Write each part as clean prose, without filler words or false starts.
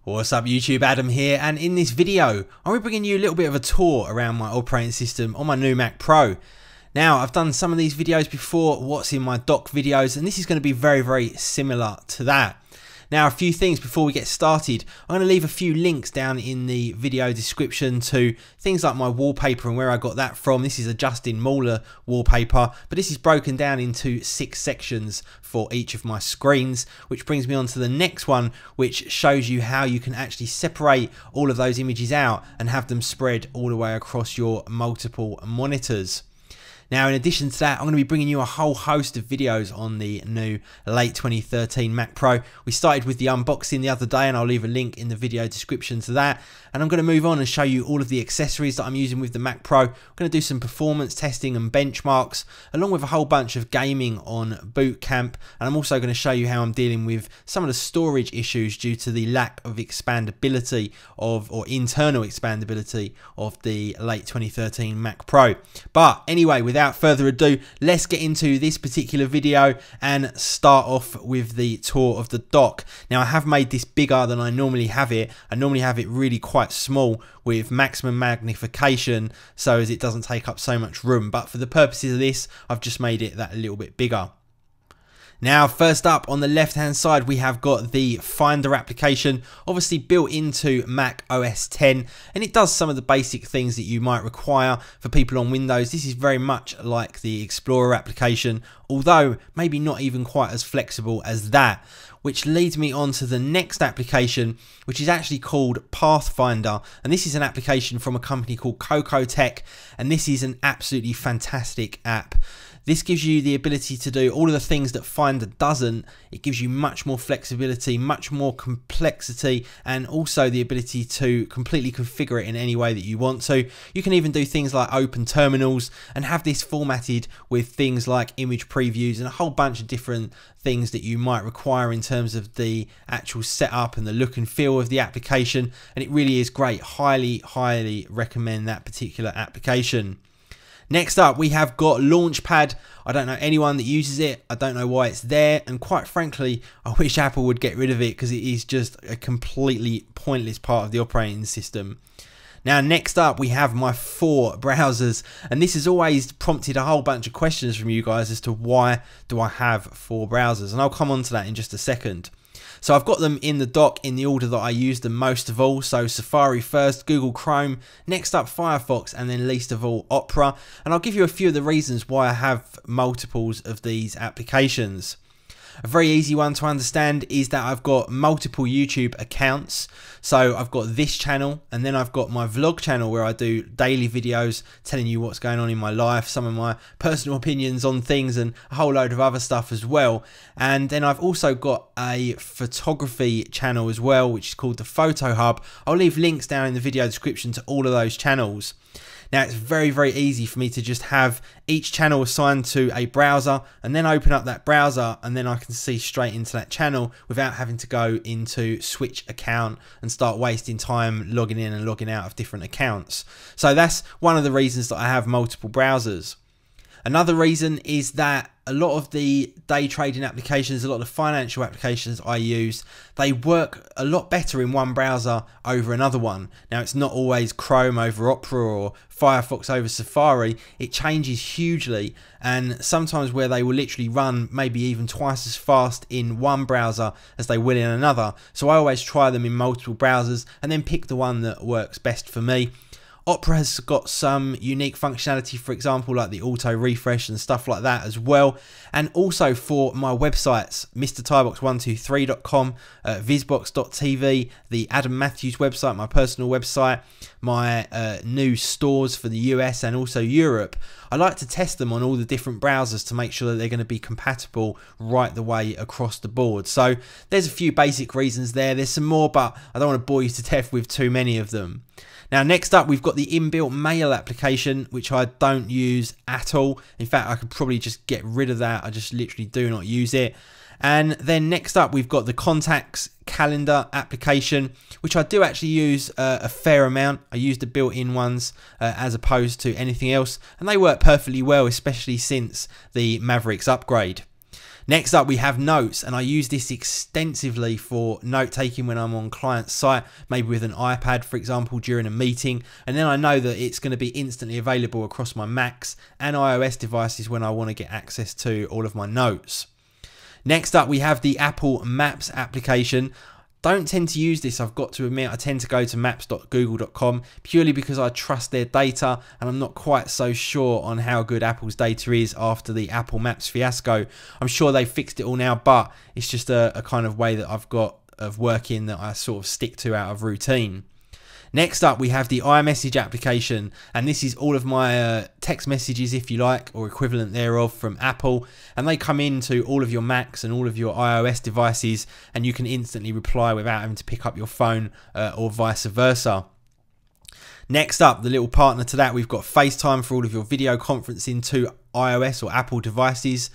What's up YouTube, Adam here, and in this video I'm bringing you a little bit of a tour around my operating system on my new Mac Pro. Now, I've done some of these videos before, what's in my dock videos, and this is going to be very similar to that. Now, a few things before we get started. I'm going to leave a few links down in the video description to things like my wallpaper and where I got that from. This is a Justin Mauler wallpaper, but this is broken down into 6 sections for each of my screens, which brings me on to the next one, which shows you how you can actually separate all of those images out and have them spread all the way across your multiple monitors. Now, in addition to that, I'm going to be bringing you a whole host of videos on the new late 2013 Mac Pro. We started with the unboxing the other day, and I'll leave a link in the video description to that. And I'm going to move on and show you all of the accessories that I'm using with the Mac Pro. I'm going to do some performance testing and benchmarks, along with a whole bunch of gaming on Boot Camp. And I'm also going to show you how I'm dealing with some of the storage issues due to the lack of expandability or internal expandability of the late 2013 Mac Pro. But anyway, without further ado, let's get into this particular video and start off with the tour of the dock. Now, I have made this bigger than I normally have it. I normally have it really quite small with maximum magnification so as it doesn't take up so much room, but for the purposes of this, I've just made it that a little bit bigger. Now, first up on the left hand side, we have got the Finder application, obviously built into Mac OS X, and it does some of the basic things that you might require for people on Windows. This is very much like the Explorer application, although maybe not even quite as flexible as that, which leads me on to the next application, which is actually called Pathfinder, and this is an application from a company called Cocotech, and this is an absolutely fantastic app. This gives you the ability to do all of the things that Finder doesn't. It gives you much more flexibility, much more complexity, and also the ability to completely configure it in any way that you want to. You can even do things like open terminals and have this formatted with things like image previews and a whole bunch of different things that you might require in terms of the actual setup and the look and feel of the application. And it really is great. Highly recommend that particular application. Next up, we have got Launchpad. I don't know anyone that uses it. I don't know why it's there. And quite frankly, I wish Apple would get rid of it because it is just a completely pointless part of the operating system. Now, next up, we have my 4 browsers. And this has always prompted a whole bunch of questions from you guys as to why do I have 4 browsers. And I'll come on to that in just a second. So I've got them in the dock in the order that I use them most of all. So Safari first, Google Chrome, next up Firefox, and then least of all Opera. And I'll give you a few of the reasons why I have multiples of these applications. A very easy one to understand is that I've got multiple YouTube accounts. So I've got this channel, and then I've got my vlog channel where I do daily videos telling you what's going on in my life, some of my personal opinions on things, and a whole load of other stuff as well. And then I've also got a photography channel as well, which is called the Photo Hub. I'll leave links down in the video description to all of those channels. Now, it's very easy for me to just have each channel assigned to a browser and then open up that browser, and then I can see straight into that channel without having to go into switch account and start wasting time logging in and logging out of different accounts. So that's one of the reasons that I have multiple browsers. Another reason is that a lot of the day trading applications, a lot of the financial applications I use, they work a lot better in one browser over another one. Now, it's not always Chrome over Opera or Firefox over Safari. It changes hugely, and sometimes where they will literally run maybe even twice as fast in one browser as they will in another. So I always try them in multiple browsers and then pick the one that works best for me. Opera has got some unique functionality, for example, like the auto refresh and stuff like that as well. And also for my websites, MrTiebox123.com, Visbox.tv, the Adam Matthews website, my personal website, my new stores for the US and also Europe. I like to test them on all the different browsers to make sure that they're going to be compatible right the way across the board. So there's a few basic reasons there. There's some more, but I don't want to bore you to death with too many of them. Now, next up, we've got the inbuilt mail application, which I don't use at all. In fact, I could probably just get rid of that. I just literally do not use it. And then next up, we've got the contacts calendar application, which I do actually use a fair amount. I use the built-in ones as opposed to anything else, and they work perfectly well, especially since the Mavericks upgrade. Next up, we have Notes, and I use this extensively for note taking when I'm on client site, maybe with an iPad, for example, during a meeting, and then I know that it's going to be instantly available across my Macs and iOS devices when I want to get access to all of my notes. Next up, we have the Apple Maps application. Don't tend to use this, I've got to admit. I tend to go to maps.google.com purely because I trust their data, and I'm not quite so sure on how good Apple's data is after the Apple Maps fiasco. I'm sure they fixed it all now, but it's just a kind of way that I've got of working that I sort of stick to out of routine. Next up, we have the iMessage application, and this is all of my text messages, if you like, or equivalent thereof, from Apple, and they come into all of your Macs and all of your iOS devices, and you can instantly reply without having to pick up your phone or vice versa. Next up, the little partner to that, we've got FaceTime for all of your video conferencing to iOS or Apple devices.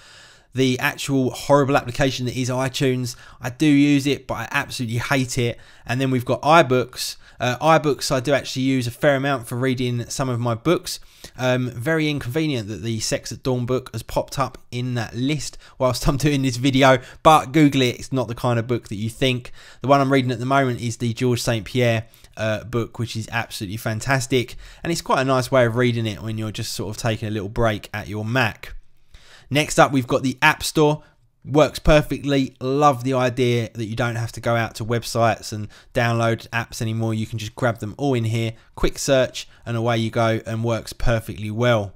The actual horrible application that is iTunes, I do use it, but I absolutely hate it. And then we've got iBooks. iBooks I do actually use a fair amount for reading some of my books. Very inconvenient that the Sex at Dawn book has popped up in that list whilst I'm doing this video, but Google it, it's not the kind of book that you think. The one I'm reading at the moment is the George St. Pierre book, which is absolutely fantastic, and it's quite a nice way of reading it when you're just sort of taking a little break at your Mac. Next up, we've got the App Store. Works perfectly. Love the idea that you don't have to go out to websites and download apps anymore. You can just grab them all in here, quick search, and away you go, and works perfectly well.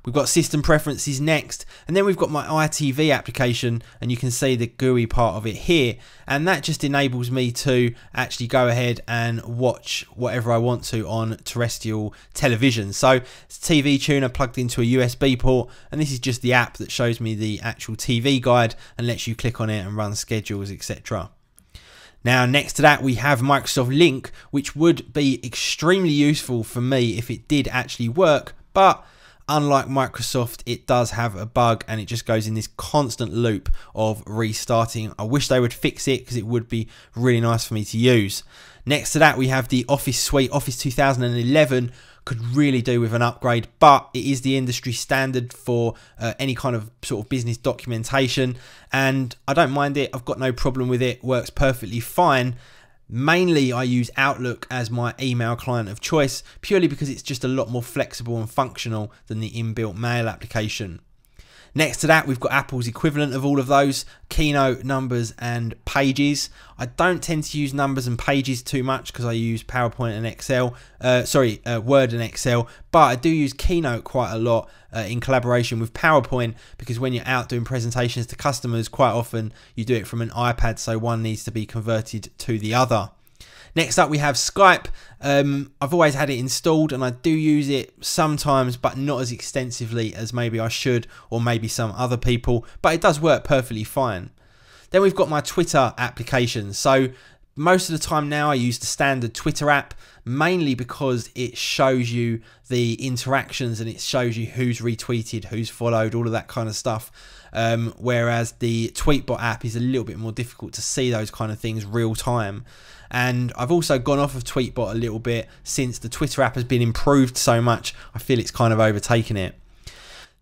We've got system preferences next, and then we've got my iTV application, and you can see the GUI part of it here, and that just enables me to actually go ahead and watch whatever I want to on terrestrial television. So it's a TV tuner plugged into a USB port, and this is just the app that shows me the actual TV guide and lets you click on it and run schedules, etc. Now, next to that, we have Microsoft Lync, which would be extremely useful for me if it did actually work, but unlike Microsoft, it does have a bug, and it just goes in this constant loop of restarting. I wish they would fix it, because it would be really nice for me to use. Next to that, we have the Office Suite. Office 2011 could really do with an upgrade, but it is the industry standard for any kind of sort of business documentation, and I don't mind it. I've got no problem with it. Works perfectly fine. Mainly I use Outlook as my email client of choice, purely because it's just a lot more flexible and functional than the inbuilt mail application. Next to that, we've got Apple's equivalent of all of those, Keynote, Numbers and Pages. I don't tend to use Numbers and Pages too much because I use PowerPoint and Excel, Word and Excel, but I do use Keynote quite a lot in collaboration with PowerPoint, because when you're out doing presentations to customers, quite often you do it from an iPad, so one needs to be converted to the other. Next up, we have Skype. I've always had it installed, and I do use it sometimes, but not as extensively as maybe I should, or maybe some other people, but it does work perfectly fine. Then we've got my Twitter application. So most of the time now I use the standard Twitter app, mainly because it shows you the interactions and it shows you who's retweeted, who's followed, all of that kind of stuff. Whereas the Tweetbot app is a little bit more difficult to see those kind of things real time. And I've also gone off of Tweetbot a little bit since the Twitter app has been improved so much. I feel it's kind of overtaken it.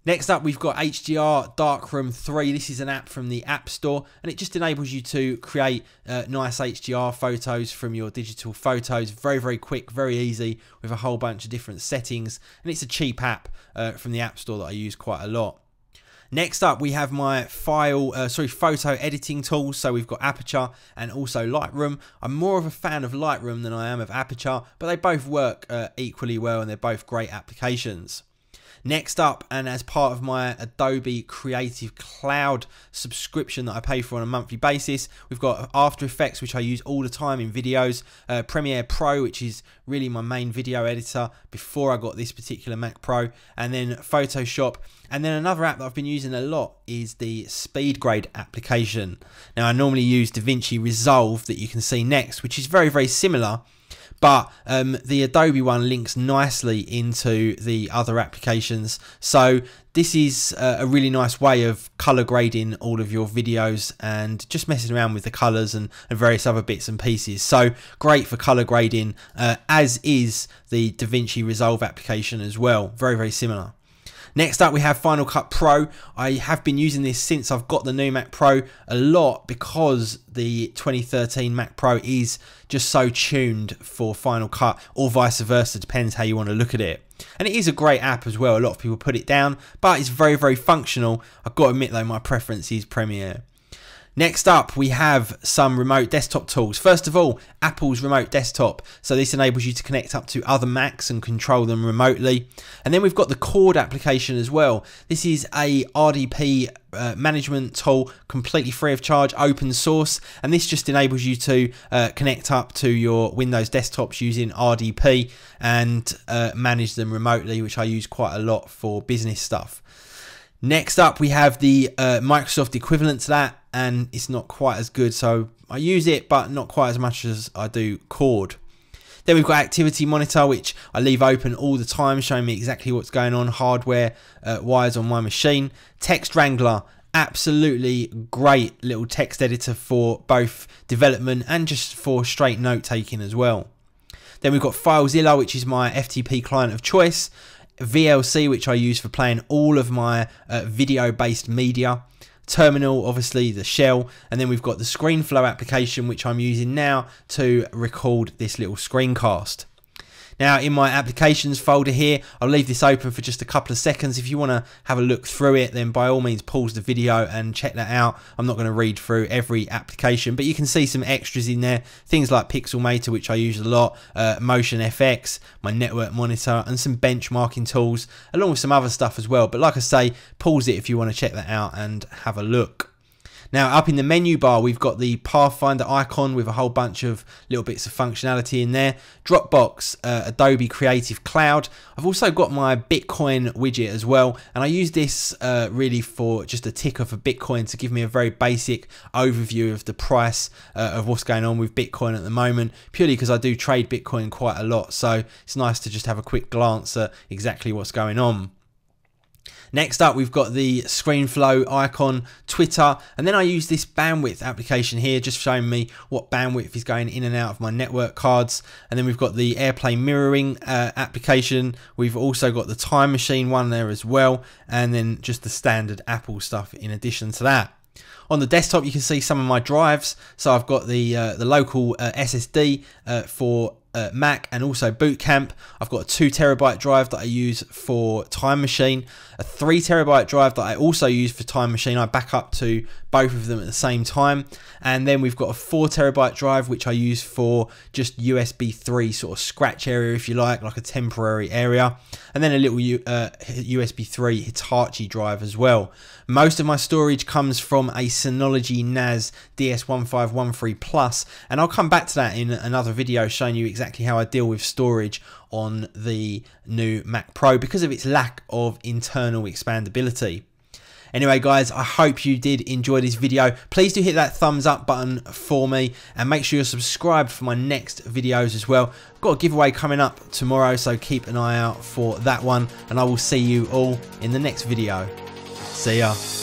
Next up, we've got HDR Darkroom 3. This is an app from the App Store, and it just enables you to create nice HDR photos from your digital photos. Very, very quick, very easy, with a whole bunch of different settings. And it's a cheap app from the App Store that I use quite a lot. Next up, we have my photo editing tools. So we've got Aperture and also Lightroom. I'm more of a fan of Lightroom than I am of Aperture, but they both work equally well, and they're both great applications. Next up, and as part of my Adobe Creative Cloud subscription that I pay for on a monthly basis, we've got After Effects, which I use all the time in videos, Premiere Pro, which is really my main video editor before I got this particular Mac Pro, and then Photoshop. And then another app that I've been using a lot is the SpeedGrade application. Now, I normally use DaVinci Resolve that you can see next, which is very, very similar. But the Adobe one links nicely into the other applications. So this is a really nice way of color grading all of your videos and just messing around with the colors and various other bits and pieces. So great for color grading, as is the DaVinci Resolve application as well. Very, very similar. Next up we have Final Cut Pro. I have been using this since I've got the new Mac Pro a lot because the 2013 Mac Pro is just so tuned for Final Cut, or vice versa, depends how you want to look at it. And it is a great app as well. A lot of people put it down, but it's very, very functional. I've got to admit though, my preference is Premiere. Next up, we have some remote desktop tools. First of all, Apple's remote desktop. So this enables you to connect up to other Macs and control them remotely. And then we've got the Cord application as well. This is a RDP management tool, completely free of charge, open source. And this just enables you to connect up to your Windows desktops using RDP and manage them remotely, which I use quite a lot for business stuff. Next up, we have the Microsoft equivalent to that, and it's not quite as good, so I use it, but not quite as much as I do Cord. Then we've got Activity Monitor, which I leave open all the time, showing me exactly what's going on hardware wise on my machine. Text Wrangler, absolutely great little text editor for both development and just for straight note taking as well. Then we've got FileZilla, which is my FTP client of choice. VLC, which I use for playing all of my video-based media. Terminal, obviously the shell, and then we've got the ScreenFlow application, which I'm using now to record this little screencast. Now in my applications folder here, I'll leave this open for just a couple of seconds. If you want to have a look through it, then by all means pause the video and check that out. I'm not going to read through every application, but you can see some extras in there. Things like Pixelmator, which I use a lot, Motion FX, my network monitor, and some benchmarking tools, along with some other stuff as well. But like I say, pause it if you want to check that out and have a look. Now up in the menu bar, we've got the Pathfinder icon with a whole bunch of little bits of functionality in there. Dropbox, Adobe Creative Cloud. I've also got my Bitcoin widget as well, and I use this really for just a ticker for Bitcoin to give me a very basic overview of the price of what's going on with Bitcoin at the moment, purely because I do trade Bitcoin quite a lot, so it's nice to just have a quick glance at exactly what's going on. Next up, we've got the ScreenFlow icon, Twitter, and then I use this bandwidth application here, just showing me what bandwidth is going in and out of my network cards. And then we've got the AirPlay mirroring application. We've also got the Time Machine one there as well, and then just the standard Apple stuff in addition to that. On the desktop, you can see some of my drives. So I've got the local SSD for Mac and also Boot Camp. I've got a 2 TB drive that I use for Time Machine, a 3 TB drive that I also use for Time Machine. I back up to both of them at the same time. And then we've got a 4 TB drive which I use for just USB 3 sort of scratch area, if you like a temporary area. And then a little USB 3 Hitachi drive as well. Most of my storage comes from a Synology NAS DS1513 Plus, and I'll come back to that in another video showing you exactly how I deal with storage on the new Mac Pro because of its lack of internal expandability. Anyway guys, I hope you did enjoy this video. Please do hit that thumbs up button for me and make sure you're subscribed for my next videos as well. I've got a giveaway coming up tomorrow, so keep an eye out for that one, and I will see you all in the next video. See ya.